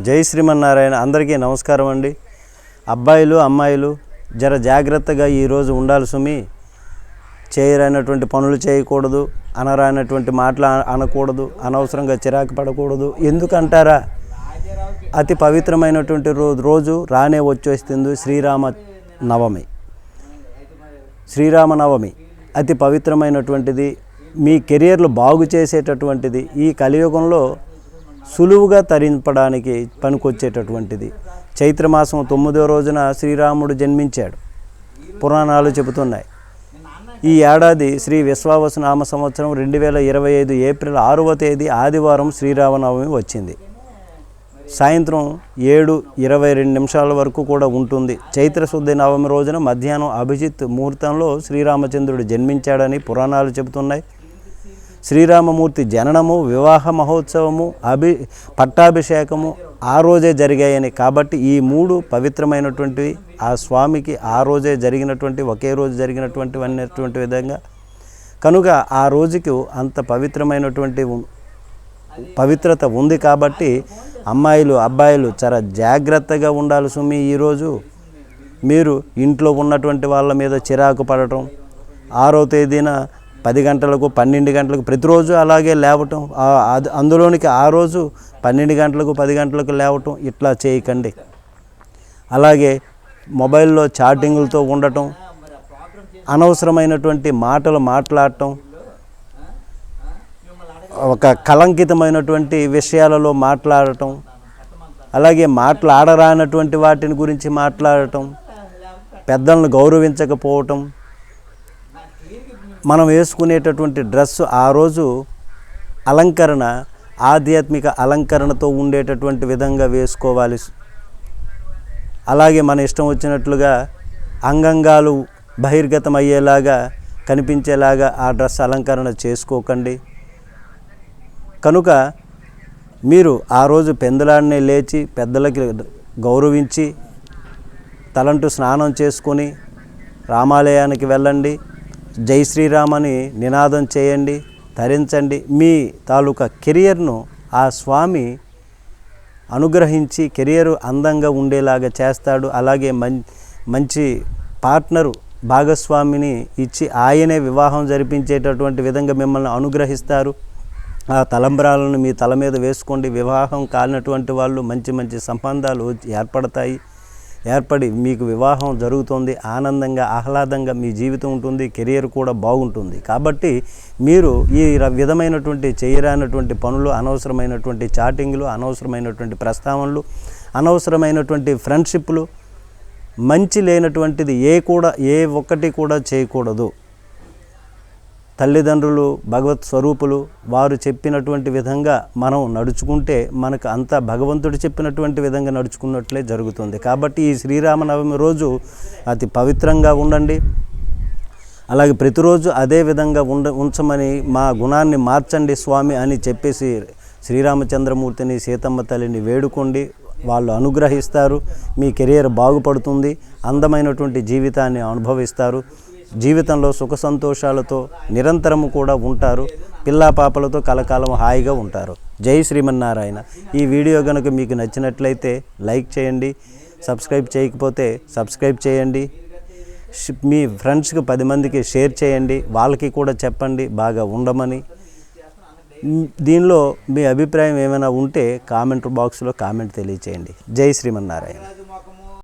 జై శ్రీమన్నారాయణ. అందరికీ నమస్కారం అండి. అబ్బాయిలు అమ్మాయిలు జర జాగ్రత్తగా ఈరోజు ఉండాలి సుమి. చేయరానటువంటి పనులు చేయకూడదు, అనరానటువంటి మాటలు అనకూడదు, అనవసరంగా చిరాకు పడకూడదు. ఎందుకంటారా, అతి పవిత్రమైనటువంటి రోజు రానే వచ్చేస్తుంది శ్రీరామనవమి. అతి పవిత్రమైనటువంటిది, మీ కెరియర్లు బాగు చేసేటటువంటిది, ఈ కలియుగంలో సులువుగా తరింపడానికి పనికొచ్చేటటువంటిది. చైత్రమాసం 9వ రోజున శ్రీరాముడు జన్మించాడు, పురాణాలు చెబుతున్నాయి. ఈ ఏడాది శ్రీ విశ్వావసునామ సంవత్సరం 2025 ఏప్రిల్ 6వ తేదీ ఆదివారం శ్రీరామనవమి వచ్చింది. సాయంత్రం 7:22 వరకు కూడా ఉంటుంది. చైత్రశుద్ధి నవమి రోజున మధ్యాహ్నం అభిజిత్ ముహూర్తంలో శ్రీరామచంద్రుడు జన్మించాడని పురాణాలు చెబుతున్నాయి. శ్రీరామమూర్తి జననము, వివాహ మహోత్సవము, పట్టాభిషేకము ఆ రోజే జరిగాయని, కాబట్టి ఈ 3 పవిత్రమైనటువంటివి ఆ స్వామికి ఆ రోజే జరిగినటువంటి, ఒకే రోజు జరిగినటువంటి విధంగా కనుక ఆ రోజుకి అంత పవిత్రమైనటువంటి పవిత్రత ఉంది. కాబట్టి అమ్మాయిలు అబ్బాయిలు చాలా జాగ్రత్తగా ఉండాలి సుమి. ఈరోజు మీరు ఇంట్లో ఉన్నటువంటి వాళ్ళ మీద చిరాకు పడటం, 6వ తేదీన 10 గంటలకు 12 గంటలకు ప్రతిరోజు అలాగే లేవటం, అందులోనికి ఆ రోజు 12 గంటలకు 10 గంటలకు లేవటం ఇట్లా చేయకండి. అలాగే మొబైల్లో చాటింగులతో ఉండటం, అనవసరమైనటువంటి మాటలు మాట్లాడటం, ఒక కళంకితమైనటువంటి విషయాలలో మాట్లాడటం, అలాగే మాట్లాడరానటువంటి వాటిని గురించి మాట్లాడటం, పెద్దలను గౌరవించకపోవటం, మనం వేసుకునేటటువంటి డ్రెస్సు ఆ రోజు అలంకరణ ఆధ్యాత్మిక అలంకరణతో ఉండేటటువంటి విధంగా వేసుకోవాలి. అలాగే మన ఇష్టం వచ్చినట్లుగా అంగంగాలు బహిర్గతమయ్యేలాగా కనిపించేలాగా ఆ డ్రెస్ అలంకరణ చేసుకోకండి. కనుక మీరు ఆ రోజు పెందలాడనే లేచి పెద్దలకి గౌరవించి తలంటూ స్నానం చేసుకొని రామాలయానికి వెళ్ళండి. జై శ్రీరామ్ అని నినాదం చేయండి, ధరించండి. మీ తాలూకా కెరియర్ను ఆ స్వామి అనుగ్రహించి కెరియర్ అందంగా ఉండేలాగా చేస్తాడు. అలాగే మంచి పార్ట్నరు భాగస్వామిని ఇచ్చి ఆయనే వివాహం జరిపించేటటువంటి విధంగా మిమ్మల్ని అనుగ్రహిస్తారు. ఆ తలంబ్రాలను మీ తల మీద వేసుకోండి. వివాహం కాలినటువంటి వాళ్ళు మంచి మంచి సంబంధాలు ఏర్పడి మీకు వివాహం జరుగుతుంది. ఆనందంగా ఆహ్లాదంగా మీ జీవితం ఉంటుంది, కెరియర్ కూడా బాగుంటుంది. కాబట్టి మీరు ఈ విధమైనటువంటి చేయరానటువంటి పనులు, అనవసరమైనటువంటి చాటింగ్లు, అనవసరమైనటువంటి ప్రస్తావనలు, అనవసరమైనటువంటి ఫ్రెండ్షిప్లు, మంచి లేనటువంటిది ఏ ఒక్కటి కూడా చేయకూడదు. తల్లిదండ్రులు భగవత్ స్వరూపులు, వారు చెప్పినటువంటి విధంగా మనం నడుచుకుంటే మనకు అంతా భగవంతుడు చెప్పినటువంటి విధంగా నడుచుకున్నట్లే జరుగుతుంది. కాబట్టి ఈ శ్రీరామనవమి రోజు అతి పవిత్రంగా ఉండండి. అలాగే ప్రతిరోజు అదే విధంగా ఉంచమని, మా గుణాన్ని మార్చండి స్వామి అని చెప్పేసి శ్రీరామచంద్రమూర్తిని, సీతమ్మ తల్లిని వేడుకోండి. వాళ్ళు అనుగ్రహిస్తారు. మీ కెరియర్ బాగుపడుతుంది, అందమైనటువంటి జీవితాన్ని అనుభవిస్తారు. జీవితంలో సుఖ సంతోషాలతో నిరంతరము కూడా ఉంటారు. పిల్లా పాపలతో కలకాలం హాయిగా ఉంటారు. జై శ్రీమన్నారాయణ. ఈ వీడియో కనుక మీకు నచ్చినట్లయితే లైక్ చేయండి, సబ్స్క్రైబ్ చేయకపోతే సబ్స్క్రైబ్ చేయండి. మీ ఫ్రెండ్స్కి 10 మందికి షేర్ చేయండి, వాళ్ళకి కూడా చెప్పండి బాగా ఉండమని. దీనిలో మీ అభిప్రాయం ఏమైనా ఉంటే కామెంట్ బాక్స్లో కామెంట్ తెలియచేయండి. జై శ్రీమన్నారాయణ.